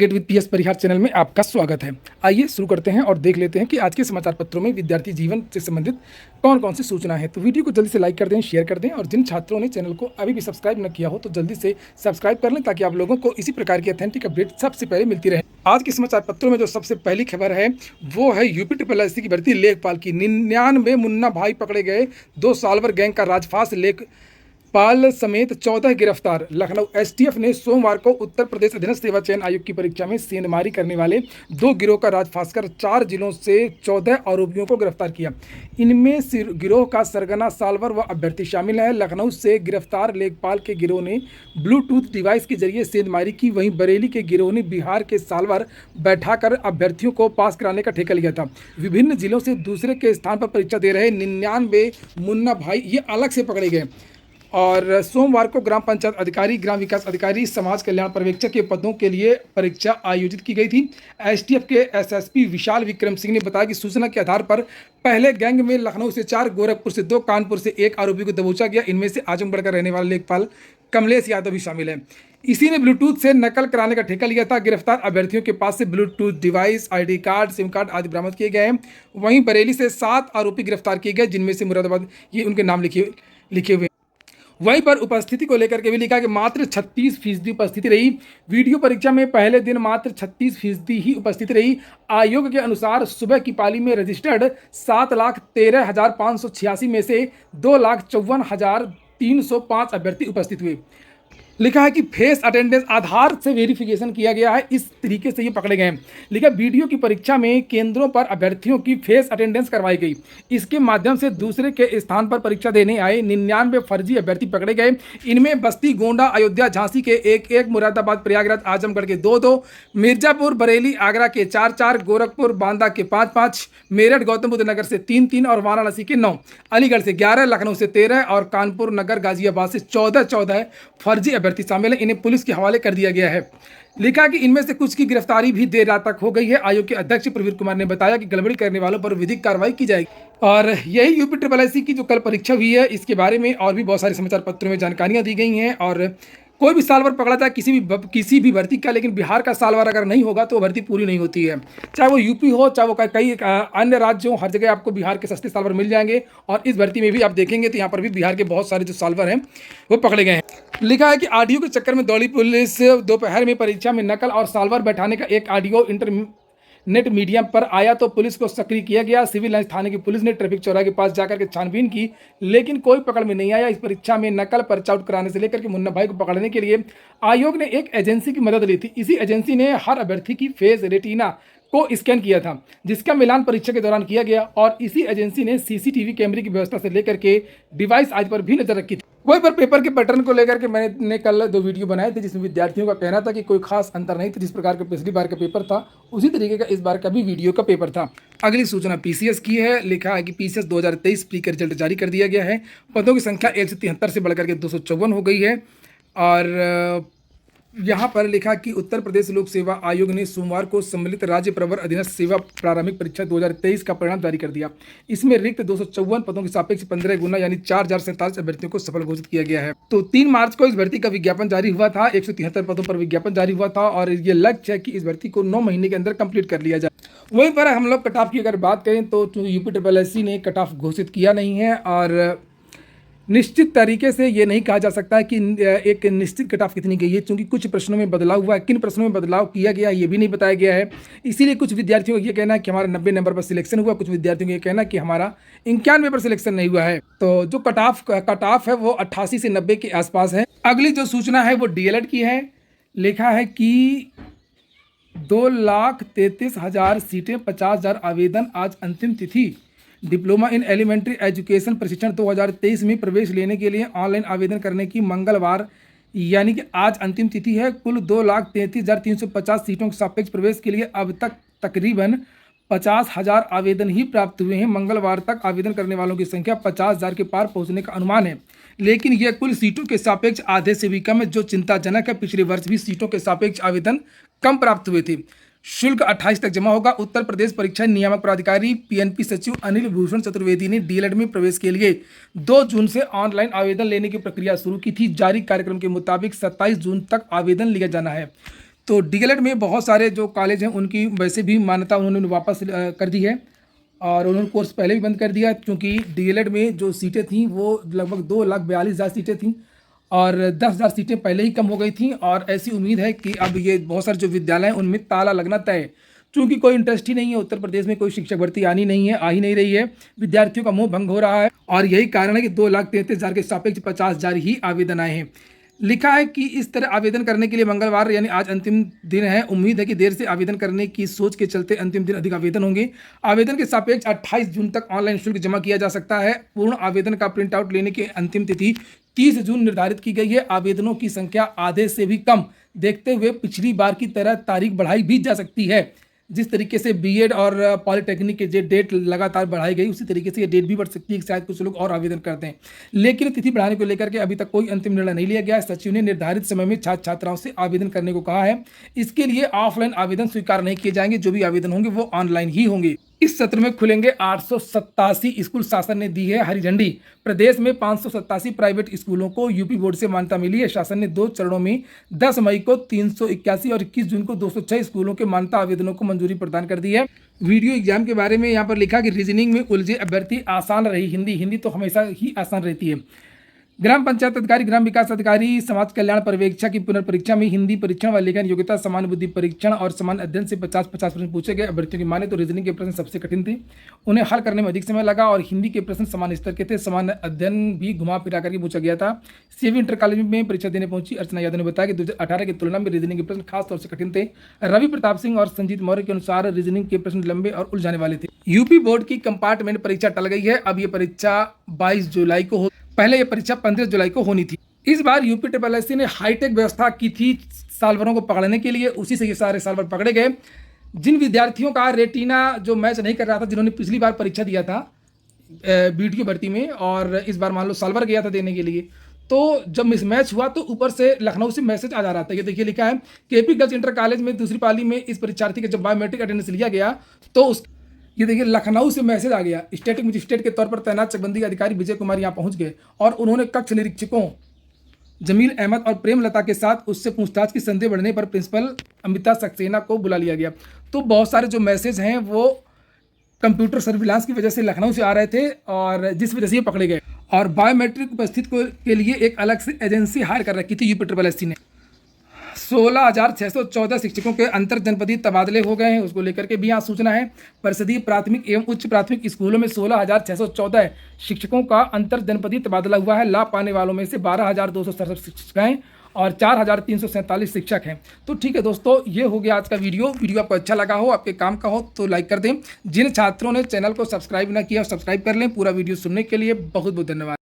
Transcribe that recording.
Gate with P S Parihar channel में आपका स्वागत है। आइए शुरू करते हैं और देख लेते हैं कि आज के समाचार पत्रों में विद्यार्थी जीवन से संबंधित कौन कौन सी सूचना है। तो वीडियो को जल्दी से लाइक कर दें, शेयर कर दें और जिन छात्रों ने चैनल को अभी भी सब्सक्राइब न किया हो तो जल्दी से सब्सक्राइब कर लें ताकि आप लोगों को इसी प्रकार की ऑथेंटिक अपडेट सबसे पहले मिलती रहे। आज के समाचार पत्रों में जो सबसे पहली खबर है वो है यूपी SSSC की भर्ती लेखपाल की। 99 मुन्ना भाई पकड़े गए, 2 साल भर गैंग का राजफास, लेखपाल समेत 14 गिरफ्तार। लखनऊ STF ने सोमवार को उत्तर प्रदेश अधीनस्थ सेवा चयन आयोग की परीक्षा में सेंधमारी करने वाले 2 गिरोह का राजफास कर 4 जिलों से 14 आरोपियों को गिरफ्तार किया। इनमें गिरोह का सरगना साल्वर व अभ्यर्थी शामिल है। लखनऊ से गिरफ्तार लेखपाल के गिरोह ने ब्लूटूथ डिवाइस के जरिए सेंधमारी की, वहीं बरेली के गिरोह ने बिहार के साल्वर बैठाकर अभ्यर्थियों को पास कराने का ठेका लिया था। विभिन्न जिलों से दूसरे के स्थान पर परीक्षा दे रहे 99 मुन्ना भाई ये अलग से पकड़े गए और सोमवार को ग्राम पंचायत अधिकारी, ग्राम विकास अधिकारी, समाज कल्याण पर्यवेक्षक के पदों के लिए परीक्षा आयोजित की गई थी। STF के SSP विशाल विक्रम सिंह ने बताया कि सूचना के आधार पर पहले गैंग में लखनऊ से 4, गोरखपुर से 2, कानपुर से 1 आरोपी को दबोचा गया। इनमें से आजमगढ़ का रहने वाला लेखपाल कमलेश यादव भी शामिल है। इसी ने ब्लूटूथ से नकल कराने का ठेका लिया था। गिरफ्तार अभ्यर्थियों के पास से Bluetooth device, ID card, SIM card आदि बरामद किए गए हैं। वहीं बरेली से 7 आरोपी गिरफ्तार किए गए, जिनमें से मुरादाबाद ये उनके नाम लिखे हुए। वहीं पर उपस्थिति को लेकर के भी लिखा कि मात्र 36% उपस्थिति रही। वीडियो परीक्षा में पहले दिन मात्र 36% ही उपस्थिति रही। आयोग के अनुसार सुबह की पाली में रजिस्टर्ड 7,13,586 में से 2,54,305 अभ्यर्थी उपस्थित हुए। लिखा है कि फेस अटेंडेंस आधार से वेरिफिकेशन किया गया है, इस तरीके से ये पकड़े गए हैं। लिखा वीडियो की परीक्षा में केंद्रों पर अभ्यर्थियों की फेस अटेंडेंस करवाई गई। इसके माध्यम से दूसरे के स्थान पर परीक्षा देने आए 99 फर्जी अभ्यर्थी पकड़े गए। इनमें बस्ती, गोंडा, अयोध्या, झांसी के 1-1, मुरादाबाद, प्रयागराज, आजमगढ़ के 2-2, मिर्जापुर, बरेली, आगरा के 4-4, गोरखपुर, बांदा के 5-5, मेरठ, गौतम बुद्ध नगर से 3-3 और वाराणसी के 9, अलीगढ़ से 11, लखनऊ से 13 और कानपुर नगर, गाजियाबाद से 14 फर्जी अभ्यर्थी शामिल है। इन्हें पुलिस के हवाले कर दिया गया है। लिखा कि इनमें से कुछ की गिरफ्तारी भी देर रात तक हो गई है। आयोग के अध्यक्ष प्रवीर कुमार ने बताया कि गड़बड़ी करने वालों पर विधिक कार्रवाई की जाएगी। और यही यूपी SSSC की जो कल परीक्षा हुई है इसके बारे में और भी बहुत सारे समाचार पत्रों में जानकारियां दी गई हैं। और कोई भी साल भर पकड़ा जाए किसी भी भर्ती का, लेकिन बिहार का साल भर अगर नहीं होगा तो भर्ती पूरी नहीं होती है। चाहे वो यूपी हो, चाहे वो कई अन्य राज्य हो, हर जगह आपको बिहार के सस्ते साल भर मिल जाएंगे। और इस भर्ती में भी आप देखेंगे तो यहाँ पर भी बिहार के बहुत सारे जो साल भर हैं वो पकड़े गए हैं। लिखा है कि ऑडियो के चक्कर में दौड़ी पुलिस। दोपहर में परीक्षा में नकल और साल भर बैठाने का एक ऑडियो इंटरनेट मीडिया पर आया तो पुलिस को सक्रिय किया गया। सिविल लाइंस थाने की पुलिस ने ट्रैफिक चौराहे के पास जाकर के छानबीन की, लेकिन कोई पकड़ में नहीं आया। इस परीक्षा में नकल पर्चा आउट कराने से लेकर के मुन्ना भाई को पकड़ने के लिए आयोग ने एक एजेंसी की मदद ली थी। इसी एजेंसी ने हर अभ्यर्थी की फेस रेटिना को स्कैन किया था, जिसका मिलान परीक्षा के दौरान किया गया। और इसी एजेंसी ने CCTV कैमरे की व्यवस्था से लेकर के डिवाइस आदि पर भी नजर रखी थी। वहीं पर पेपर के पैटर्न को लेकर के मैंने कल 2 वीडियो बनाए थे, जिसमें विद्यार्थियों का कहना था कि कोई खास अंतर नहीं था। जिस प्रकार का पिछली बार का पेपर था उसी तरीके का इस बार का भी वीडियो का पेपर था। अगली सूचना PCS की है। लिखा है कि PCS 2023 प्री का रिजल्ट जारी कर दिया गया है। पदों की संख्या 173 से बढ़कर के 254 हो गई है। और यहाँ पर लिखा कि उत्तर प्रदेश लोक सेवा आयोग ने सोमवार को सम्मिलित राज्य प्रवर अधीनस्थ सेवा प्रारंभिक परीक्षा 2023 का परिणाम जारी कर दिया। इसमें रिक्त 254 पदों के सापेक्ष 15 गुना यानी 4,047 अभ्यर्थियों को सफल घोषित किया गया है। तो 3 मार्च को इस भर्ती का विज्ञापन जारी हुआ था। 173 पदों पर विज्ञापन जारी हुआ था और ये लक्ष्य है कि इस भर्ती को 9 महीने के अंदर कंप्लीट कर लिया जाए। वहीं पर हम लोग कट ऑफ की अगर बात करें तो यूपी SSSC ने कट ऑफ घोषित किया नहीं है और निश्चित तरीके से ये नहीं कहा जा सकता है कि एक निश्चित कट ऑफ कितनी गई है, क्योंकि कुछ प्रश्नों में बदलाव हुआ है। किन प्रश्नों में बदलाव किया गया ये भी नहीं बताया गया है। इसीलिए कुछ विद्यार्थियों का ये कहना है कि हमारा 90 नंबर पर सिलेक्शन हुआ, कुछ विद्यार्थियों का ये कहना है कि हमारा 91 पर सिलेक्शन नहीं हुआ है। तो जो कट ऑफ है वो 88 से 90 के आसपास है। अगली जो सूचना है वो DLED की है। लिखा है कि 2,33,000 सीटें, 50,000 आवेदन, आज अंतिम तिथि। डिप्लोमा इन एलिमेंट्री एजुकेशन प्रशिक्षण 2023 में प्रवेश लेने के लिए ऑनलाइन आवेदन करने की मंगलवार यानी कि आज अंतिम तिथि है। कुल 2,33,350 सीटों के सापेक्ष प्रवेश के लिए अब तक तकरीबन 50,000 आवेदन ही प्राप्त हुए हैं। मंगलवार तक आवेदन करने वालों की संख्या 50,000 के पार पहुंचने का अनुमान है, लेकिन यह कुल सीटों के सापेक्ष आधे से भी कम है, जो चिंताजनक है। पिछले वर्ष भी सीटों के सापेक्ष आवेदन कम प्राप्त हुए थे। शुल्क 28 तक जमा होगा। उत्तर प्रदेश परीक्षा नियामक प्राधिकारी PNP सचिव अनिल भूषण चतुर्वेदी ने DLED में प्रवेश के लिए 2 जून से ऑनलाइन आवेदन लेने की प्रक्रिया शुरू की थी। जारी कार्यक्रम के मुताबिक 27 जून तक आवेदन लिया जाना है। तो डीएलएड में बहुत सारे जो कॉलेज हैं उनकी वैसे भी मान्यता उन्होंने वापस कर दी है, और उन्होंने कोर्स पहले भी बंद कर दिया, क्योंकि डीएलएड में जो सीटें थीं वो लगभग 2,42,000 सीटें थीं, और 10,000 सीटें पहले ही कम हो गई थीं। और ऐसी उम्मीद है कि अब ये बहुत सारे जो विद्यालय हैं उनमें ताला लगना तय है, चूँकि कोई इंटरेस्ट ही नहीं है, उत्तर प्रदेश में कोई शिक्षक भर्ती आनी नहीं है, आ ही नहीं रही है, विद्यार्थियों का मोह भंग हो रहा है, और यही कारण है कि 2,33,000 के सापेक्ष 50,000 ही आवेदन आए हैं। लिखा है कि इस तरह आवेदन करने के लिए मंगलवार यानी आज अंतिम दिन है। उम्मीद है कि देर से आवेदन करने की सोच के चलते अंतिम दिन अधिक आवेदन होंगे। आवेदन के सापेक्ष 28 जून तक ऑनलाइन शुल्क जमा किया जा सकता है। पूर्ण आवेदन का प्रिंट आउट लेने की अंतिम तिथि 30 जून निर्धारित की गई है। आवेदनों की संख्या आधे से भी कम देखते हुए पिछली बार की तरह तारीख बढ़ाई भी जा सकती है। जिस तरीके से बीएड और पॉलिटेक्निक के जो डेट लगातार बढ़ाई गई, उसी तरीके से ये डेट भी बढ़ सकती है, शायद कुछ लोग और आवेदन करते हैं। लेकिन तिथि बढ़ाने को लेकर के अभी तक कोई अंतिम निर्णय नहीं लिया गया है। सचिव ने निर्धारित समय में छात्र छात्राओं से आवेदन करने को कहा है। इसके लिए ऑफलाइन आवेदन स्वीकार नहीं किए जाएंगे, जो भी आवेदन होंगे वो ऑनलाइन ही होंगे। इस सत्र में खुलेंगे 887 स्कूल, शासन ने दी है हरी झंडी। प्रदेश में 587 प्राइवेट स्कूलों को यूपी बोर्ड से मान्यता मिली है। शासन ने 2 चरणों में 10 मई को 381 और 21 जून को 206 स्कूलों के मान्यता आवेदनों को मंजूरी प्रदान कर दी है। वीडियो एग्जाम के बारे में यहाँ पर लिखा कि रीजनिंग में उलझे अभ्यर्थी आसान रही। हिंदी तो हमेशा ही आसान रहती है। ग्राम पंचायत अधिकारी, ग्राम विकास अधिकारी, समाज कल्याण पर्यवेक्षक की पुनर्परीक्षा में हिंदी परीक्षण व लेखन योग्यता, समान बुद्धि परीक्षण और समान अध्ययन से 50-50 प्रश्न पूछे गए। अभ्यर्थियों की माने तो रीजनिंग के प्रश्न सबसे कठिन थे, उन्हें हल करने में अधिक समय लगा, और हिंदी के प्रश्न समान स्तर के थे। समान अध्ययन भी घुमा फिरा करके पूछा गया था। सीएवी इंटर कॉलेज में परीक्षा देने पहुंची अर्चना यादव ने बताया कि 2018 की तुलना में रीजनिंग के प्रश्न खासतौर से कठिन थे। रवि प्रताप सिंह और संजीत मौर्य के अनुसार रीजनिंग के प्रश्न लंबे और उलझाने वाले थे। यूपी बोर्ड की कंपार्टमेंट परीक्षा टल गई है। अब ये परीक्षा 22 जुलाई को पहले ये परीक्षा 15 जुलाई को होनी थी। इस बार यूपी SSSC ने हाईटेक व्यवस्था की थी सालभरों को पकड़ने के लिए, उसी से ये सारे सालभर पकड़े गए। जिन विद्यार्थियों का रेटिना जो मैच नहीं कर रहा था, जिन्होंने पिछली बार परीक्षा दिया था बीटीओ भर्ती में, और इस बार मान लो सालभर गया था देने के लिए, तो जब मिसमैच हुआ तो ऊपर से लखनऊ से मैसेज आ जा रहा था। ये देखिए लिखा है केपी गर्ल्स इंटर कॉलेज में दूसरी पाली में इस परीक्षार्थी का जब बायोमेट्रिक अटेंडेंस लिया गया तो ये देखिए लखनऊ से मैसेज आ गया। स्टैटिक मजिस्ट्रेट के तौर पर तैनात चकबंदी अधिकारी विजय कुमार यहाँ पहुँच गए और उन्होंने कक्ष निरीक्षकों जमील अहमद और प्रेम लता के साथ उससे पूछताछ की संदेह बढ़ने पर प्रिंसिपल अमिता सक्सेना को बुला लिया गया। तो बहुत सारे जो मैसेज हैं वो कंप्यूटर सर्विलांस की वजह से लखनऊ से आ रहे थे, और जिस वजह से ये पकड़े गए। और बायोमेट्रिक उपस्थित के लिए एक अलग से एजेंसी हायर कर रखी थी यूपी SSSC ने। 16,614 शिक्षकों के अंतर जनपदीय तबादले हो गए हैं, उसको लेकर के भी यहाँ सूचना है। परिषदीय प्राथमिक एवं उच्च प्राथमिक स्कूलों में 16,614 शिक्षकों का अंतर जनपदीय तबादला हुआ है। लाभ पाने वालों में से 12,267 शिक्षक हैं और 4,347 शिक्षक हैं। तो ठीक है दोस्तों, ये हो गया आज का वीडियो आपको अच्छा लगा हो, आपके काम का हो तो लाइक कर दें। जिन छात्रों ने चैनल को सब्सक्राइब ना किया सब्सक्राइब कर लें। पूरा वीडियो सुनने के लिए बहुत बहुत धन्यवाद।